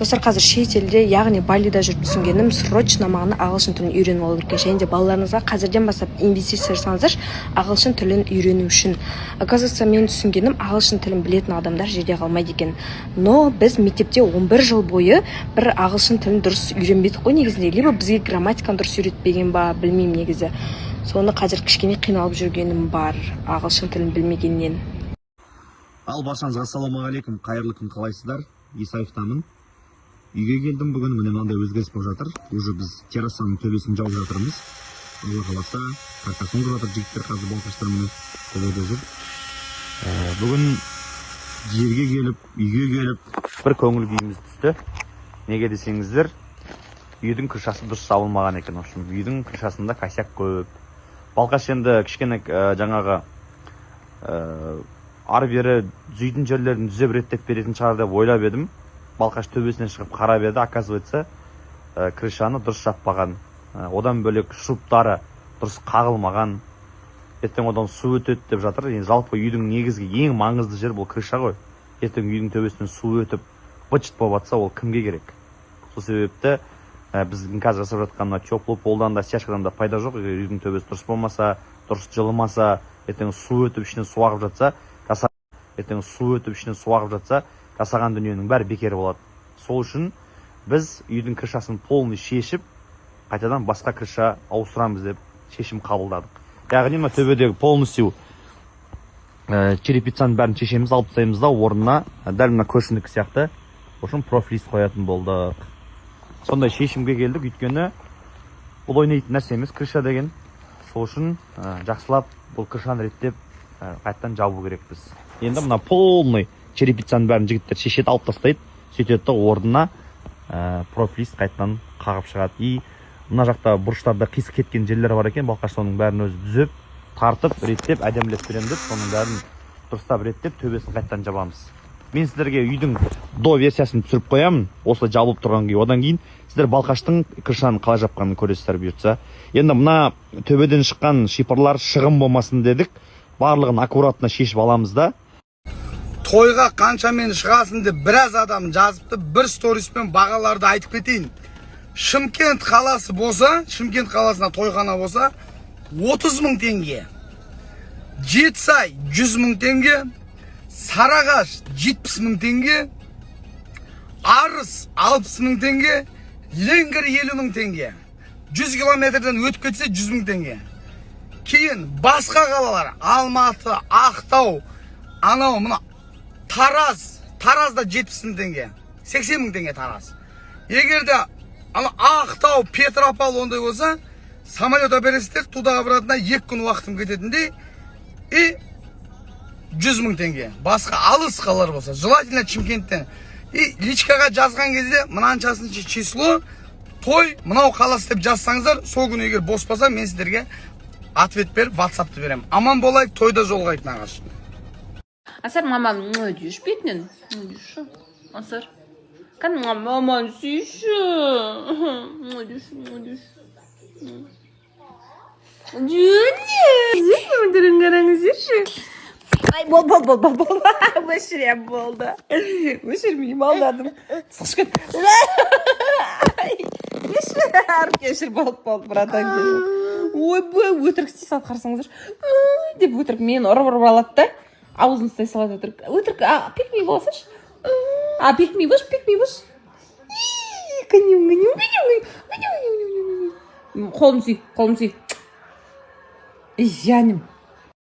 Достар, қазір шет елде, яғни Балида жүріп түсінгенім, срочно маған ағылшын тілін үйреніп алу керек. Және де балаларыңызға қазірден бастап инвестиция жасаңыздар ағылшын тілін үйрену үшін. Оказывается, мен түсінгенім, ағылшын тілін білетін адамдар жерде қалмайды екен. Но біз мектепте 11 жыл бойы бір ағылшын тілін дұрыс үйренбедік қой негізінде. Либо бізге грамматиканы дұрыс үйретпеген ба, білмеймін негізі. Соны қазір кішкене қиналып жүргенім бар, ағылшын тілін білмегеннен. Ал баршаңызға ассалаумағалейкум, қайырлы күн, қалайсыздар? Исаевтамын. Үйге келдім, бүгін міне мынандай өзгеріс болып жатыр. Уже біз террасаның төбесін жауып жатырмыз. Алла қаласа, каркасын құрып жатыр, жігіттер қазір балқаштар міне төбеде жүр. Бүгін жерге келіп, үйге келіп, бір көңіл күйіміз түсті. Неге десеңіздер, үйдің крышасы дұрыс жабылмаған екен. Үйдің крышасында косяк көп. Балқаш енді кішкене жаңағы ары бері түзейтін жерлерін түзеп реттеп беретін шығар деп ойлап едім. Балқаш төбесінен шығып қарап еді, оказывается, крышаны дұрыс жаппаған. Одан бөлек шуруптары дұрыс қағылмаған. Ертең одан су өтеді деп жатыр. Жалпы үйдің негізгі ең маңызды жер бұл крыша ғой. Ертең үйдің төбесінен су өтіп, быт-шыт болып жатса, ол кімге керек? Сол себепті біздің қазір жасап жатқан теплый полдан да, стяжкадан да пайда жоқ. Үйдің төбесі дұрыс болмаса, дұрыс жылымаса, ертең су өтіп ішінен су ағып жатса, жасаған дүниенің бәрі бекер болады. Сол үшін біз үйдің крышасын полный шешіп, қайтадан басқа крыша ауыстырамыз деп шешім қабылдадық. Яғни мына төбедегі полностью черепицаның бәрін шешеміз, алып тастаймыз да, орнына дәл мына көршіндікі сияқты үшін профлист қоятын болдық. Сондай шешімге келдік, өйткені бұл ойнайтын нәрсе емес крыша деген. Сол үшін жақсылап бұл крышаны реттеп қайтадан жабу керекпіз. Енді мына полный черепицаның бәрін жігіттер шешеді, алып тастайды, сөйтеді де орнына профлист қайтадан қағып шығады. И мына жақта бұрыштарда қисық кеткен жерлер бар екен, Балқаш соның бәрін өзі түзеп, тартып, реттеп, әдемілеп беремін деп, соның бәрін дұрыстап реттеп, төбесін қайтадан жабамыз. Мен сіздерге үйдің до версиясын түсіріп қоямын, осылай жабылып тұрған күйі. Одан кейін сіздер Балқаштың крышаны қалай жапқанын көресіздер бұйыртса. Енді мына төбеден шыққан шипырлар шығын болмасын дедік, барлығын аккуратно шешіп аламыз да. Тойға қаншамен шығасын деп біраз адам жазыпты, бір сториспен бағаларды айтып кетейін. Шымкент қаласы болса, Шымкент қаласына тойхана болса 30.000 теңге. Жетісай 100.000 теңге. Сарыағаш 70.000 теңге. Арыс 60.000 теңге. Ленгір 50.000 теңге. 100 километрден өтіп кетсе 100.000 теңге. Кейін басқа қалалар, Алматы, Ақтау, анау мына Таразда 70.000 теңге, 80.000 теңге Тараз. Егерде Ақтау, Петропавл ондай болса, самолет бересіздер, туда обратно 2 күн уақытым кететіндей, и 100.000 теңге. Басқа алыс қалалар болса, желательно Шымкенттен. И личкаға жазған кезде, мынаншасыншы число, той, мынау қаласы деп жазсаңыздар, сол күні егер бос болса, мен сіздерге ответ беріп, WhatsApp'ты берем. Аман болайық, тойда жолығайық нағаш. Асар, мамам, не дүйш бетінен? Не дүйш? Асар. Kan мамам сүйші. Не дүйш. Жүне. Өндірін қараңызерші. Ай, бол. Өшірем болды. Өшірмейім алдадым. Сықшқын. Кешір болып, братан кешір. Ой, өтірік істей салып қарсаңыздар. Деп өтірік мені ұрып алады да. Ауызын ұстай салады өтірік. Өтірік, пекмей болсаш. Пекмей бош. Гыню. Қолым сүй. Жаным.